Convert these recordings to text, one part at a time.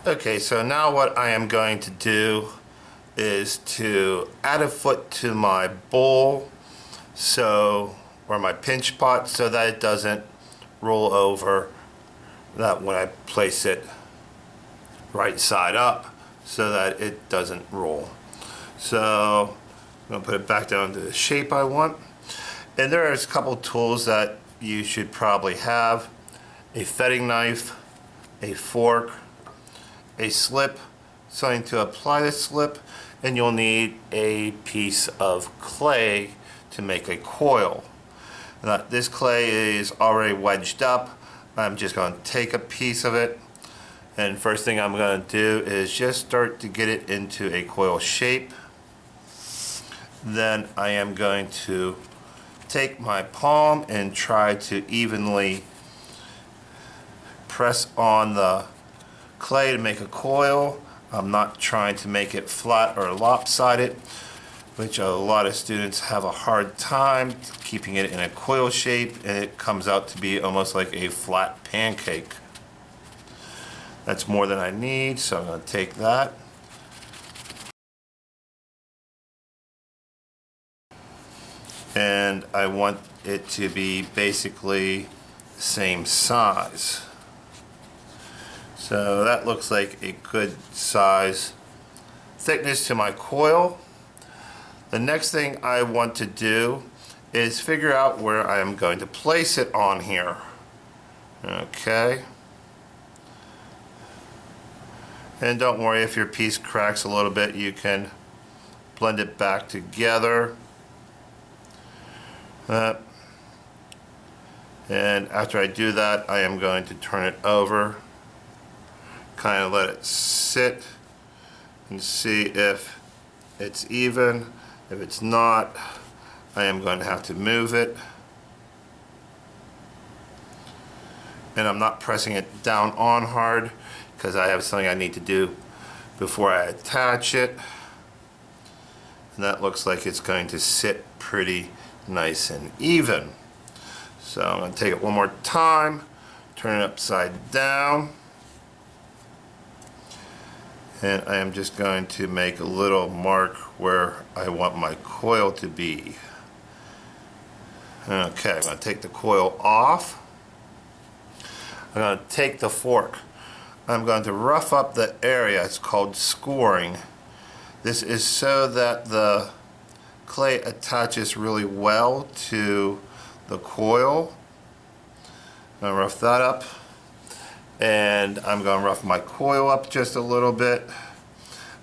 Okay, so now what I am going to do is to add a foot to my bowl, or my pinch pot, so that it doesn't roll over, that when I place it right side up, so that it doesn't roll. So I'm going to put it back down to the shape I want. And there's a couple tools that you should probably have: a fetting knife, a fork, a slip, something to apply the slip, and you'll need a piece of clay to make a coil. Now, this clay is already wedged up. I'm just going to take a piece of it, and first thing I'm going to do is just start to get it into a coil shape. Then I am going to take my palm and try to evenly press on the clay to make a coil. I'm not trying to make it flat or lopsided, which a lot of students have a hard time keeping it in a coil shape, and it comes out to be almost like a flat pancake. That's more than I need, so I'm going to take that. And I want it to be basically the same size. So that looks like a good size thickness to my coil. The next thing I want to do is figure out where I am going to place it on here. Okay. And don't worry if your piece cracks a little bit, you can blend it back together. And after I do that, I am going to turn it over, kind of let it sit and see if it's even. If it's not, I am going to have to move it. And I'm not pressing it down on hard because I have something I need to do before I attach it. And that looks like it's going to sit pretty nice and even. So I'm going to take it one more time, turn it upside down, and I am just going to make a little mark where I want my coil to be. Okay, I'm going to take the coil off. I'm going to take the fork. I'm going to rough up the area. It's called scoring. This is so that the clay attaches really well to the coil. I'm going to rough that up, and I'm going to rough my coil up just a little bit.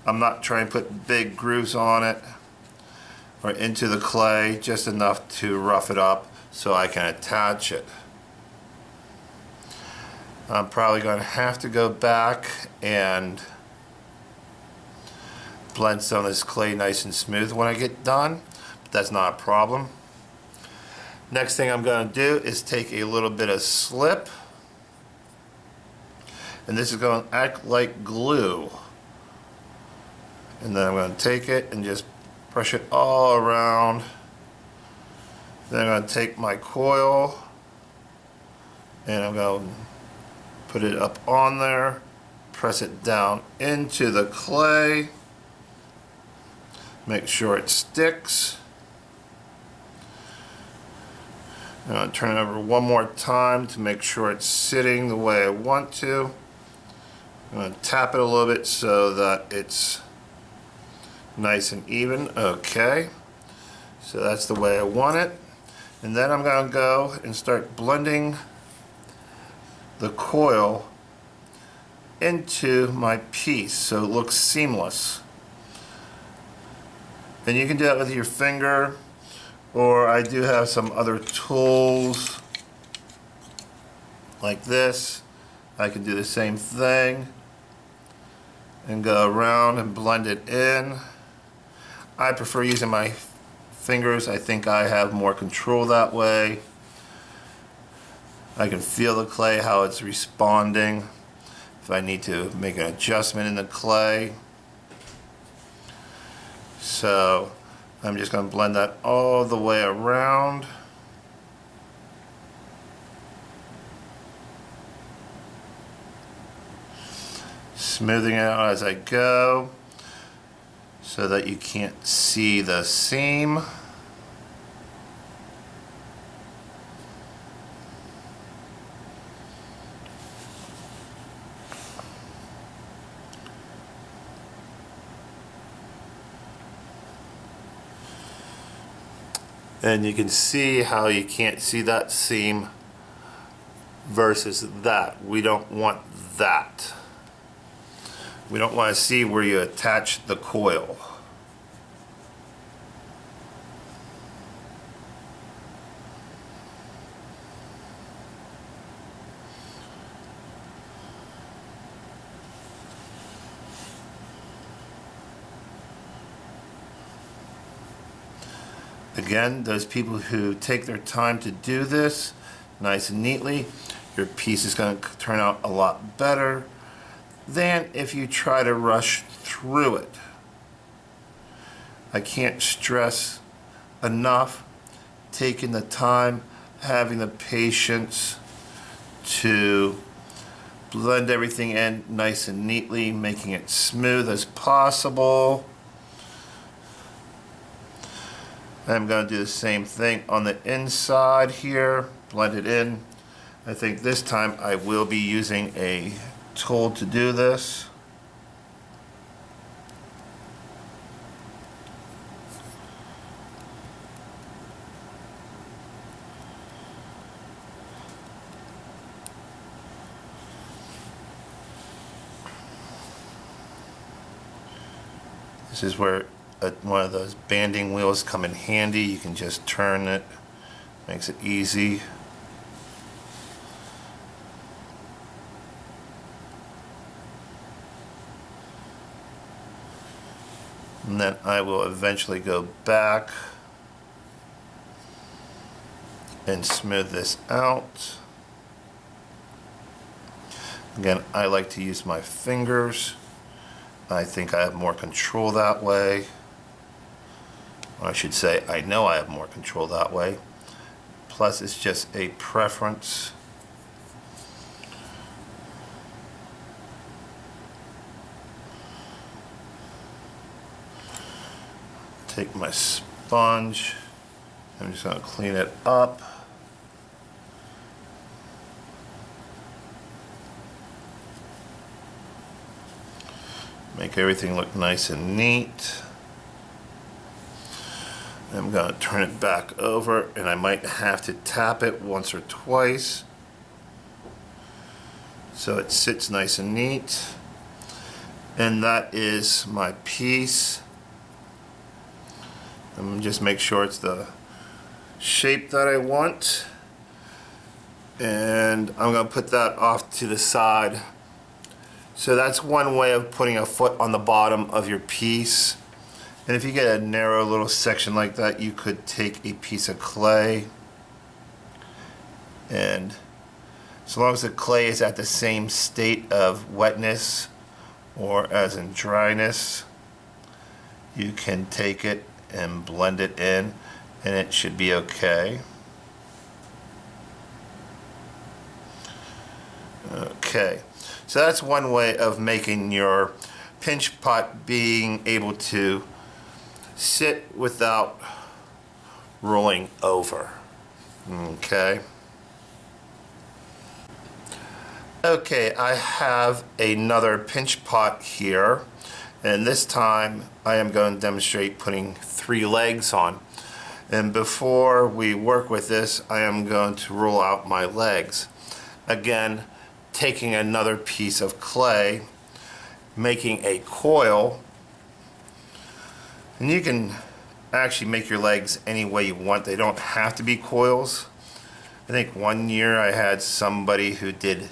I'm not trying to put big grooves on it or into the clay, just enough to rough it up so I can attach it. I'm probably going to have to go back and blend some of this clay nice and smooth when I get done, but that's not a problem. Next thing I'm going to do is take a little bit of slip, and this is going to act like glue. And then I'm going to take it and just brush it all around. Then I'm going to take my coil and I'm going to put it up on there, press it down into the clay, make sure it sticks. I'm going to turn it over one more time to make sure it's sitting the way I want to. I'm going to tap it a little bit so that it's nice and even. Okay, so that's the way I want it. And then I'm going to go and start blending the coil into my piece so it looks seamless. And you can do that with your finger, or I do have some other tools like this. I can do the same thing and go around and blend it in. I prefer using my fingers. I think I have more control that way. I can feel the clay, how it's responding, if I need to make an adjustment in the clay. So I'm just going to blend that all the way around. smoothing it out as I go so that you can't see the seam. And you can see how you can't see that seam versus that. We don't want that. We don't want to see where you attach the coil. Again, those people who take their time to do this nice and neatly, your piece is going to turn out a lot better than if you try to rush through it. I can't stress enough taking the time, having the patience to blend everything in nice and neatly, making it smooth as possible. I'm going to do the same thing on the inside here, blend it in. I think this time I will be using a tool to do this. This is where one of those banding wheels come in handy. You can just turn it, makes it easy. And then I will eventually go back and smooth this out. Again, I like to use my fingers. I think I have more control that way. Or I should say, I know I have more control that way. Plus, it's just a preference. Take my sponge. I'm just going to clean it up. Make everything look nice and neat. I'm going to turn it back over, and I might have to tap it once or twice so it sits nice and neat. And that is my piece. I'm going to just make sure it's the shape that I want. And I'm going to put that off to the side. So that's one way of putting a foot on the bottom of your piece. And if you get a narrow little section like that, you could take a piece of clay, and as long as the clay is at the same state of wetness or as in dryness, you can take it and blend it in and it should be okay. Okay, so that's one way of making your pinch pot being able to sit without rolling over. Okay. Okay, I have another pinch pot here, and this time I am going to demonstrate putting 3 legs on. And before we work with this, I am going to roll out my legs. Again, taking another piece of clay, making a coil. And you can actually make your legs any way you want. They don't have to be coils. I think one year I had somebody who did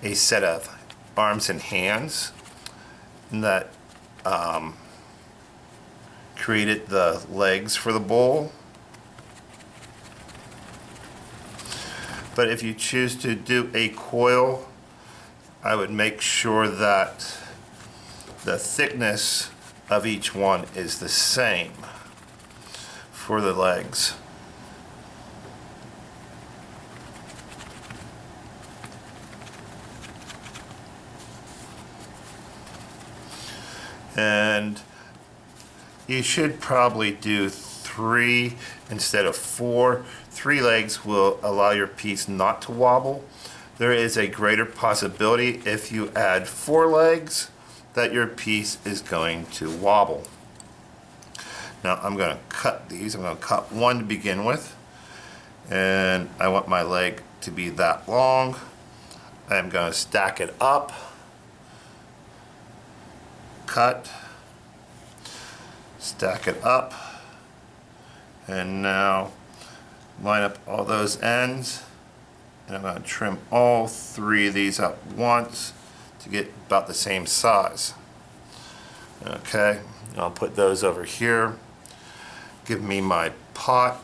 a set of arms and hands that created the legs for the bowl. But if you choose to do a coil, I would make sure that the thickness of each one is the same for the legs. And you should probably do 3 instead of 4. 3 legs will allow your piece not to wobble. There is a greater possibility if you add 4 legs that your piece is going to wobble. Now I'm going to cut these. I'm going to cut 1 to begin with. And I want my leg to be that long. I'm going to stack it up. Cut. Stack it up. And now line up all those ends. And I'm going to trim all 3 of these up once to get about the same size. Okay, I'll put those over here. Give me my pot.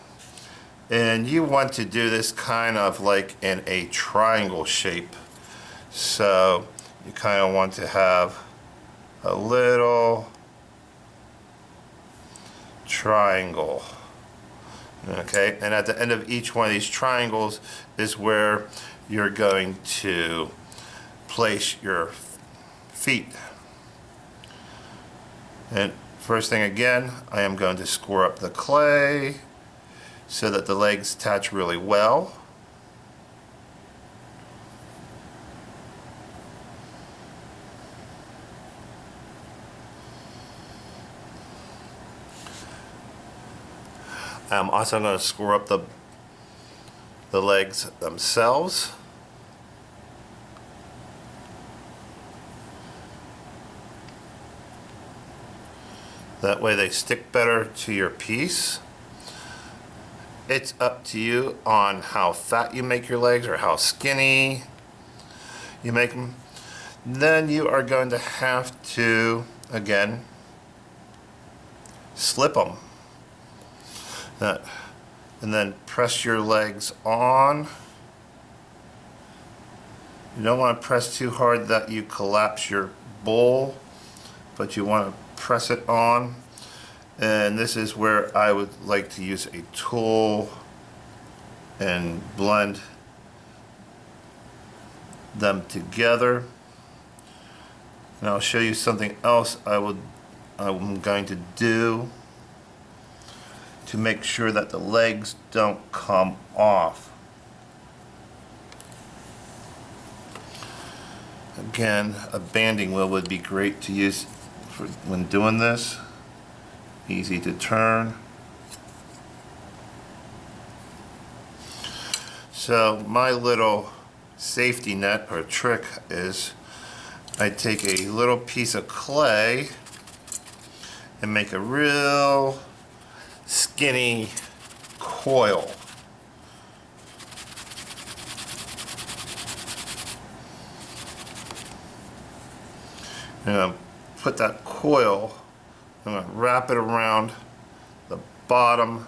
And you want to do this kind of like in a triangle shape. So you kind of want to have a little triangle. Okay, and at the end of each one of these triangles is where you're going to place your feet. And first thing again, I am going to score up the clay so that the legs attach really well. I'm also going to score up the legs themselves. That way they stick better to your piece. It's up to you on how fat you make your legs or how skinny you make them. Then you are going to have to, again, slip them. And then press your legs on. You don't want to press too hard that you collapse your bowl, but you want to press it on. And this is where I would like to use a tool and blend them together. And I'll show you something else I'm going to do to make sure that the legs don't come off. Again, a banding wheel would be great to use when doing this. Easy to turn. So my little safety net or trick is I take a little piece of clay and make a real skinny coil. And I'll put that coil, I'm going to wrap it around the bottom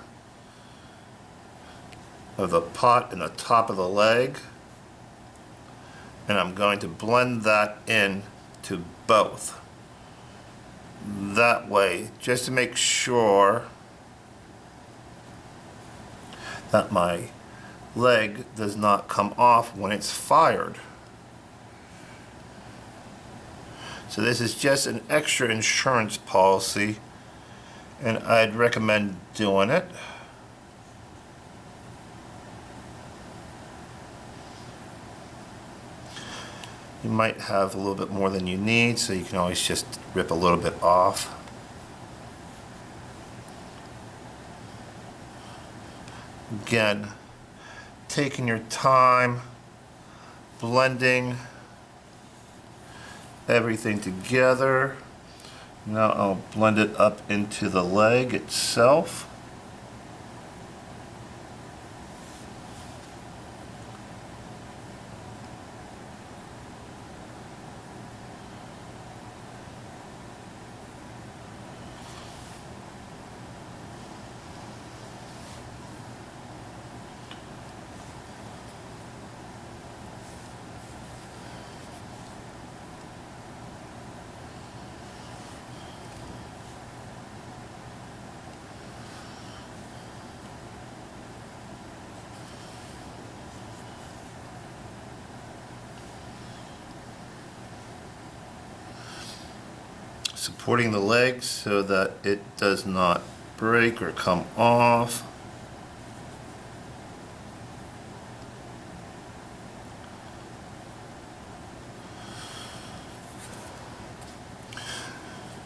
of the pot and the top of the leg. And I'm going to blend that in to both. That way, just to make sure that my leg does not come off when it's fired. So this is just an extra insurance policy, and I'd recommend doing it. You might have a little bit more than you need, so you can always just rip a little bit off. Again, taking your time, blending everything together. Now I'll blend it up into the leg itself. supporting the legs so that it does not break or come off.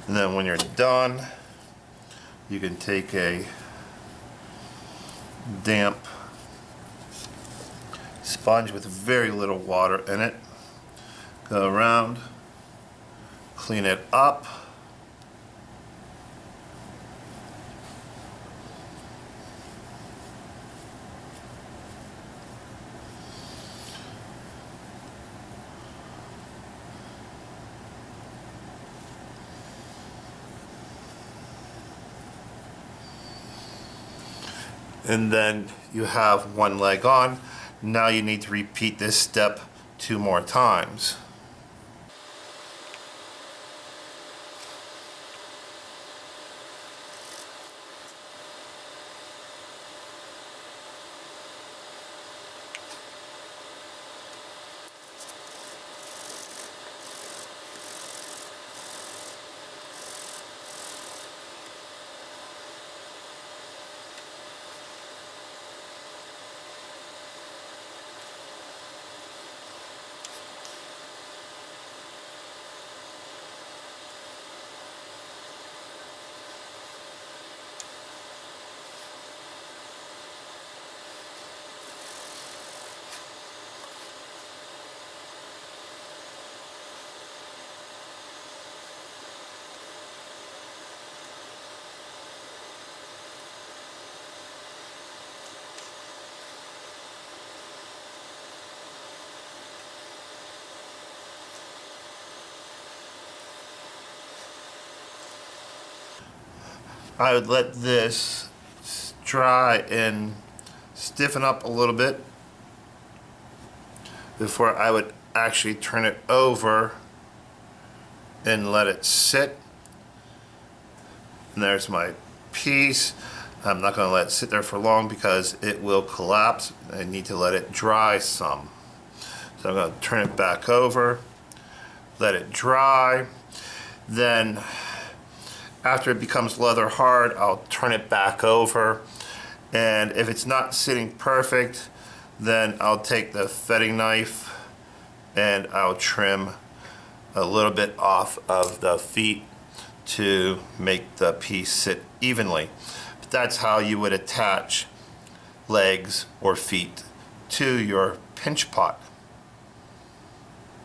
And then when you're done, you can take a damp sponge with very little water in it, go around, clean it up. And then you have one leg on. Now you need to repeat this step 2 more times. I would let this dry and stiffen up a little bit before I would actually turn it over and let it sit. And there's my piece. I'm not going to let it sit there for long because it will collapse. I need to let it dry some. So I'm going to turn it back over, let it dry. Then after it becomes leather hard, I'll turn it back over. And if it's not sitting perfect, then I'll take the fetting knife and I'll trim a little bit off of the feet to make the piece sit evenly. But that's how you would attach legs or feet to your pinch pot.